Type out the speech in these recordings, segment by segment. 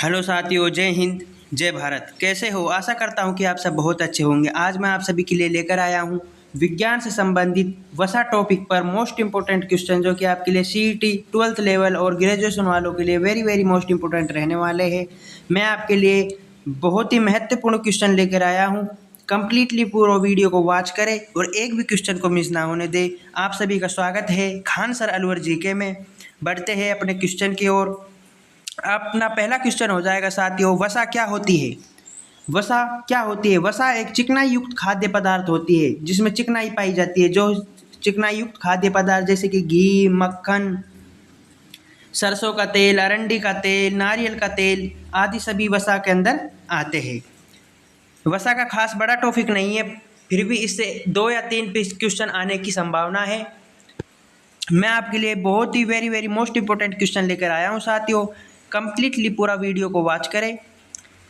Hello साथियों, जय हिंद, जय भारत। कैसे हो? आशा करता हूँ कि आप सब बहुत अच्छे होंगे। आज मैं आप सभी के लिए लेकर आया हूँ विज्ञान से संबंधित वसा टॉपिक पर मोस्ट इंपोर्टेंट क्वेश्चन, जो कि आपके लिए सीईटी 12th लेवल और ग्रेजुएशन वालों के लिए वेरी वेरी मोस्ट इंपोर्टेंट रहने वाले हैं। मैं आपके लिए बहुत ही महत्वपूर्ण क्वेश्चन लेकर आया हूँ। कंप्लीटली पूरा वीडियो को वॉच करें और एक भी क्वेश्चन को मिस ना होने दें। आप सभी का स्वागत है खान सर अलवर जीके में। बढ़ते हैं अपने क्वेश्चन की ओर। अपना पहला क्वेश्चन हो जाएगा साथियों, वसा क्या होती है? वसा क्या होती है? वसा एक चिकनाई युक्त खाद्य पदार्थ होती है जिसमें चिकनाई पाई जाती है। जो चिकनाई युक्त खाद्य पदार्थ जैसे कि घी, मक्खन, सरसों का तेल, अरंडी का तेल, नारियल का तेल आदि सभी वसा के अंदर आते हैं। वसा का खास बड़ा टॉपिक नहीं है, फिर भी इससे 2 या 3 क्वेश्चन आने की संभावना है। मैं आपके लिए बहुत ही very very most important question लेकर आया हूँ साथियों। कंप्लीटली पूरा वीडियो को वॉच करें।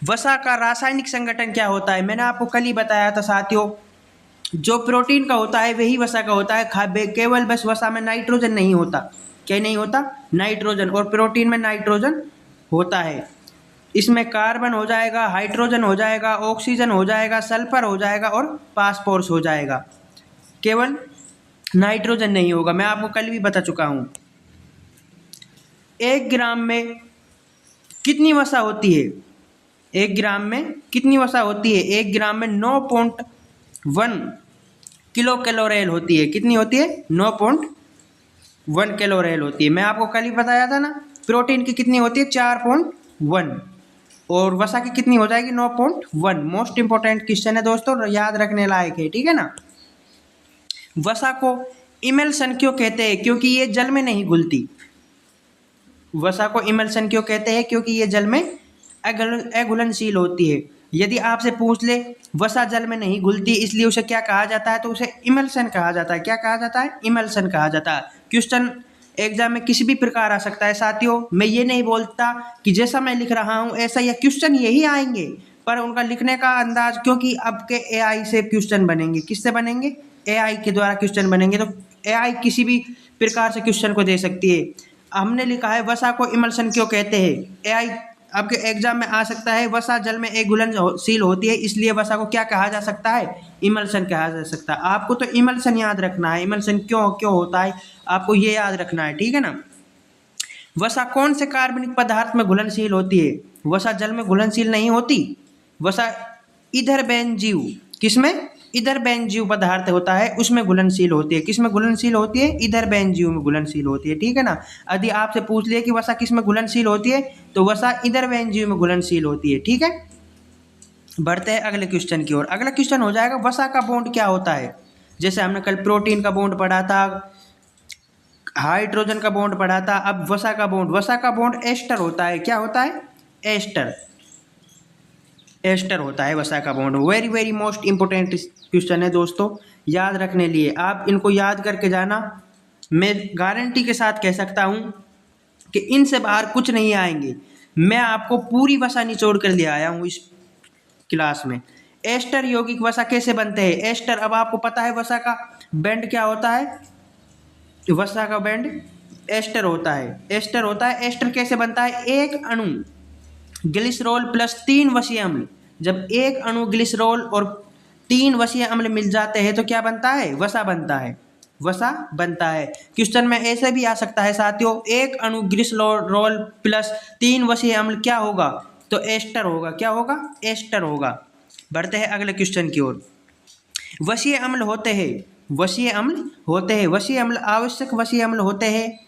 वसा का रासायनिक संगठन क्या होता है? मैंने आपको कल ही बताया था साथियों, जो प्रोटीन का होता है वही वसा का होता है। केवल बस वसा में नाइट्रोजन नहीं होता। क्या नहीं होता? नाइट्रोजन। और प्रोटीन में नाइट्रोजन होता है। इसमें कार्बन हो जाएगा, हाइड्रोजन हो जाएगा, ऑक्सीजन हो जाएगा, सल्फर हो जाएगा और फास्फोरस हो जाएगा। केवल नाइट्रोजन नहीं होगा। मैं आपको कल भी बता चुका हूँ। 1 ग्राम में कितनी वसा होती है? 1 ग्राम में कितनी वसा होती है? 1 ग्राम में 9.1 किलो कैलोरील होती है। कितनी होती है? 9.1 कैलोरील होती है। मैं आपको कल ही बताया था ना। प्रोटीन की कितनी होती है? 4.1 और वसा की कितनी हो जाएगी? 9.1। मोस्ट इंपोर्टेंट क्वेश्चन है दोस्तों, याद रखने लायक है, ठीक है ना। वसा को इमल्शन क्यों कहते हैं? क्योंकि ये जल में नहीं घुलती। वसा को इमल्शन क्यों कहते हैं? क्योंकि ये जल में अघुलनशील होती है। यदि आपसे पूछ ले वसा जल में नहीं घुलती इसलिए उसे क्या कहा जाता है, तो उसे इमल्शन कहा जाता है। क्या कहा जाता है? इमल्शन कहा जाता है। क्वेश्चन एग्जाम में किसी भी प्रकार आ सकता है साथियों। मैं ये नहीं बोलता कि जैसा मैं लिख रहा हूँ ऐसा या क्वेश्चन यही आएंगे, पर उनका लिखने का अंदाज, क्योंकि अब के एआई से क्वेश्चन बनेंगे। किससे बनेंगे? एआई के द्वारा क्वेश्चन बनेंगे। तो एआई किसी भी प्रकार से क्वेश्चन को दे सकती है। हमने लिखा है वसा को इमल्शन क्यों कहते हैं। एआई आपके एग्जाम में आ सकता है, वसा जल में एक घुलनशील होती है इसलिए वसा को क्या कहा जा सकता है? इमल्शन कहा जा सकता है। आपको तो इमल्शन याद रखना है। इमल्शन क्यों क्यों होता है आपको ये याद रखना है, ठीक है ना। वसा कौन से कार्बनिक पदार्थ में घुलनशील होती है? वसा जल में घुलनशील नहीं होती। वसा इधर बेंजीव, किसमें? इधर बेंजीव पदार्थ होता है उसमें घुलनशील होती है। किसमें घुलनशील होती है? इधर बेंजीव में घुलनशील होती है, ठीक है ना। यदि आपसे पूछ लिया कि वसा किस में घुलनशील होती है, तो वसा इधर बेंजीव में घुलनशील होती है, ठीक है। बढ़ते हैं अगले क्वेश्चन की ओर। अगला क्वेश्चन हो जाएगा वसा का बॉन्ड क्या होता है। जैसे हमने कल प्रोटीन का बॉन्ड पढ़ा था, हाइड्रोजन का बॉन्ड पढ़ा था, अब वसा का बॉन्ड। वसा का बॉन्ड एस्टर होता है। क्या होता है? एस्टर। एस्टर होता है वसा का bond. Very very most important question है दोस्तों, याद रखने लिए। आप इनको याद करके जाना। मैं गारंटी के साथ कह सकता हूँ कि इनसे बाहर कुछ नहीं आएंगे। मैं आपको पूरी वसा निचोड़ कर ले आया हूँ इस क्लास में। एस्टर यौगिक वसा कैसे बनते हैं? एस्टर, अब आपको पता है वसा का बैंड क्या होता है। वसा का बैंड एस्टर होता है। एस्टर होता है। एस्टर कैसे बनता है? एक अणु ग्लिसरॉल प्लस 3 वसीय अम्ल। जब एक अणु ग्लिसरॉल और 3 वसीय अम्ल मिल जाते हैं तो क्या बनता है? वसा बनता है। वसा बनता है। क्वेश्चन में ऐसे भी आ सकता है साथियों, एक अणु ग्लिसरॉल प्लस 3 वसीय अम्ल क्या होगा? तो एस्टर होगा। क्या होगा? एस्टर होगा। बढ़ते हैं अगले क्वेश्चन की ओर। वसीय अम्ल होते हैं। वसीय अम्ल होते हैं। वसीय अम्ल आवश्यक वसीय अम्ल होते हैं,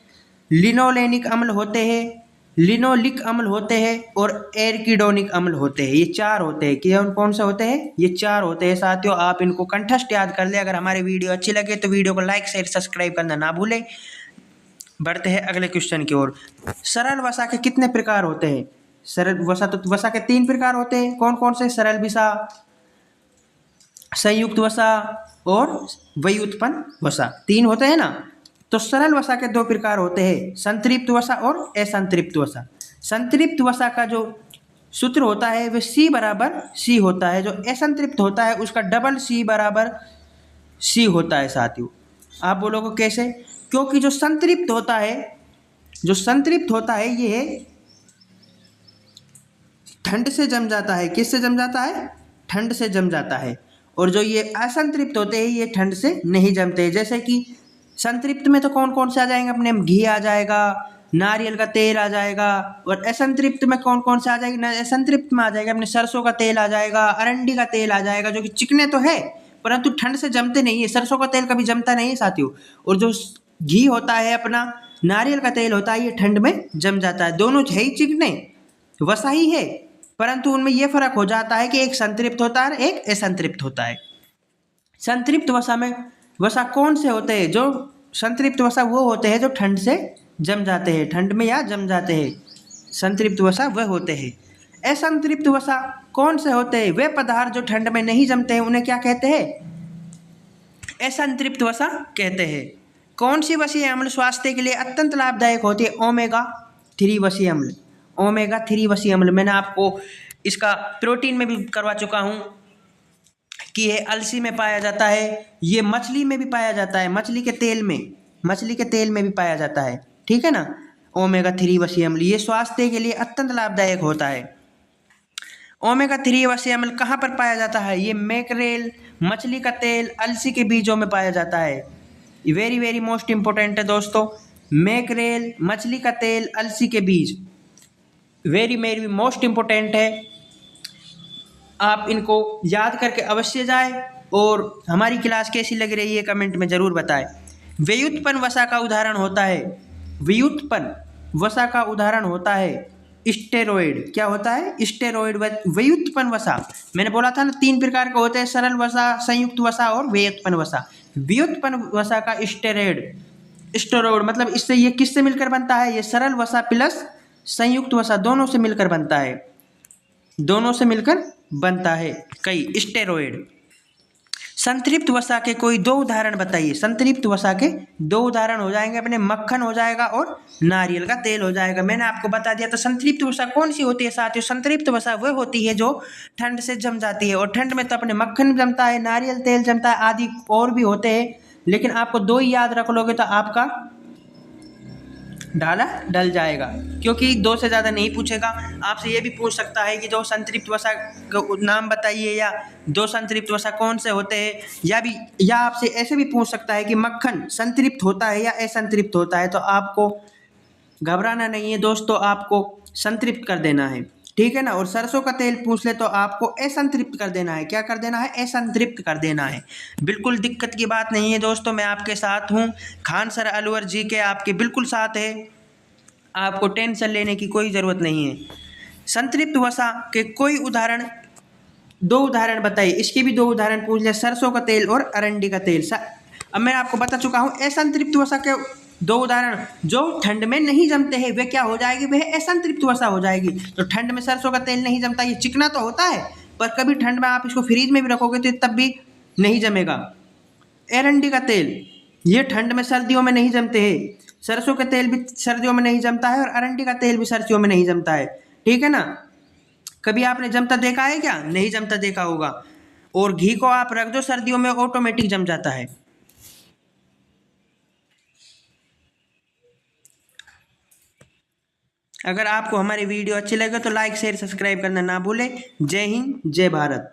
लिनोलेनिक अम्ल होते हैं, लिनोलिक अम्ल होते हैं और एर्किडोनिक अम्ल होते हैं। ये 4 होते हैं। कौन कौन से होते हैं? ये 4 होते हैं साथियों। आप इनको कंठस्थ याद कर ले। अगर हमारी वीडियो अच्छी लगे तो वीडियो को लाइक शेयर सब्सक्राइब करना ना भूलें। बढ़ते हैं अगले क्वेश्चन की ओर। सरल वसा के कितने प्रकार होते हैं? सरल वसा, तो वसा के 3 प्रकार होते हैं। कौन कौन से? सरल वसा, संयुक्त वसा और व्युत्पन्न वसा। 3 होते हैं ना। तो सरल वसा के 2 प्रकार होते हैं, संतृप्त वसा और असंतृप्त वसा। संतृप्त वसा का जो सूत्र होता है वह C बराबर C होता है। जो असंतृप्त होता है उसका डबल C बराबर C होता है साथियों। आप बोलोगे कैसे? क्योंकि जो संतृप्त होता है, जो संतृप्त होता है ये ठंड से जम जाता है। किससे जम जाता है? ठंड से जम जाता है। और जो ये असंतृप्त होते हैं ये ठंड से नहीं जमते। जैसे कि संतृप्त में तो कौन कौन से आ जाएंगे अपने, घी आ जाएगा, नारियल का तेल आ जाएगा। और असंतृप्त में कौन कौन से आ जाएगा? असंतृप्त में आ जाएगा अपने सरसों का तेल आ जाएगा, अरंडी का तेल आ जाएगा, जो कि चिकने तो है परंतु ठंड से जमते नहीं है। सरसों का तेल कभी जमता नहीं है साथियों। और जो घी होता है अपना, नारियल का तेल होता है, ये ठंड में जम जाता है। दोनों है ही चिकने, वसा ही है, परंतु उनमें यह फर्क हो जाता है कि एक संतृप्त होता है और एक असंतृप्त होता है। संतृप्त वसा में वसा कौन से होते हैं? जो संतृप्त वसा वो होते हैं जो ठंड से जम जाते हैं, ठंड में या जम जाते हैं, संतृप्त वसा वह होते हैं। असंतृप्त वसा कौन से होते हैं? वे पदार्थ जो ठंड में नहीं जमते हैं उन्हें क्या कहते हैं? असंतृप्त वसा कहते हैं। कौन सी वसीय अम्ल स्वास्थ्य के लिए अत्यंत लाभदायक होती है? ओमेगा-3 वसीय अम्ल। ओमेगा-3 वसीय अम्ल मैंने आपको इसका प्रोटीन में भी करवा चुका हूँ कि ये अलसी में पाया जाता है, ये मछली में भी पाया जाता है, मछली के तेल में भी पाया जाता है। ठीक है ना। ओमेगा-3 वसीय अम्ल ये स्वास्थ्य के लिए अत्यंत लाभदायक होता है। ओमेगा-3 वसीय अम्ल कहाँ पर पाया जाता है? ये मैकरेल, मछली का तेल, अलसी के बीजों में पाया जाता है। वेरी वेरी मोस्ट इंपॉर्टेंट है दोस्तों। मैकरेल, मछली का तेल, अलसी के बीज, वेरी वेरी मोस्ट इंपॉर्टेंट है। आप इनको याद करके अवश्य जाए। और हमारी क्लास कैसी लग रही है कमेंट में ज़रूर बताएं। व्युत्पन्न वसा का उदाहरण होता है, व्युत्पन्न वसा का उदाहरण होता है स्टेरॉइड। क्या होता है? स्टेरॉइड। व्युत्पन्न वसा मैंने बोला था ना 3 प्रकार के होते हैं, सरल वसा, संयुक्त वसा और व्युत्पन्न वसा। व्युत्पन्न वसा का स्टेरॉइड मतलब इससे ये किससे मिलकर बनता है? ये सरल वसा प्लस संयुक्त वसा दोनों से मिलकर बनता है, दोनों से मिलकर बनता है कई स्टेरॉइड। संतृप्त वसा के कोई 2 उदाहरण बताइए। संतृप्त वसा के 2 उदाहरण हो जाएंगे अपने, मक्खन हो जाएगा और नारियल का तेल हो जाएगा। मैंने आपको बता दिया। तो संतृप्त वसा कौन सी होती है साथियों? संतृप्त वसा वह होती है जो ठंड से जम जाती है। और ठंड में तो अपने मक्खन जमता है, नारियल तेल जमता है, आदि और भी होते हैं, लेकिन आपको 2 ही याद रख लोगे तो आपका डाला डल जाएगा, क्योंकि 2 से ज़्यादा नहीं पूछेगा। आपसे ये भी पूछ सकता है कि 2 संतृप्त वसा का नाम बताइए, या 2 संतृप्त वसा कौन से होते हैं, या आपसे ऐसे भी पूछ सकता है कि मक्खन संतृप्त होता है या असंतृप्त होता है। तो आपको घबराना नहीं है दोस्तों, आपको संतृप्त कर देना है। ठीक है ना। और सरसों का तेल पूछ ले तो आपको असंतृप्त कर देना है। क्या कर देना है? असंतृप्त कर देना है। बिल्कुल दिक्कत की बात नहीं है दोस्तों, मैं आपके साथ हूँ। खान सर अलवर जी के आपके बिल्कुल साथ है, आपको टेंशन लेने की कोई ज़रूरत नहीं है। संतृप्त वसा के कोई उदाहरण, 2 उदाहरण बताइए। इसके भी 2 उदाहरण पूछ ले, सरसों का तेल और अरंडी का तेल। अब मैं आपको बता चुका हूँ असंतृप्त वसा के 2 उदाहरण जो ठंड में नहीं जमते हैं वे क्या हो जाएगी? वह असंतृप्त वसा हो जाएगी। तो ठंड में सरसों का तेल नहीं जमता, ये चिकना तो होता है, पर कभी ठंड में आप इसको फ्रीज में भी रखोगे तो तब भी नहीं जमेगा। अरंडी का तेल ये ठंड में सर्दियों में नहीं जमते हैं, सरसों का तेल भी सर्दियों में नहीं जमता है और अरंडी का तेल भी सर्दियों में नहीं जमता है। ठीक है ना। कभी आपने जमता देखा है क्या? नहीं जमता देखा होगा। और घी को आप रख दो सर्दियों में, ऑटोमेटिक जम जाता है। अगर आपको हमारी वीडियो अच्छी लगे तो लाइक शेयर सब्सक्राइब करना ना भूलें। जय हिंद, जय भारत।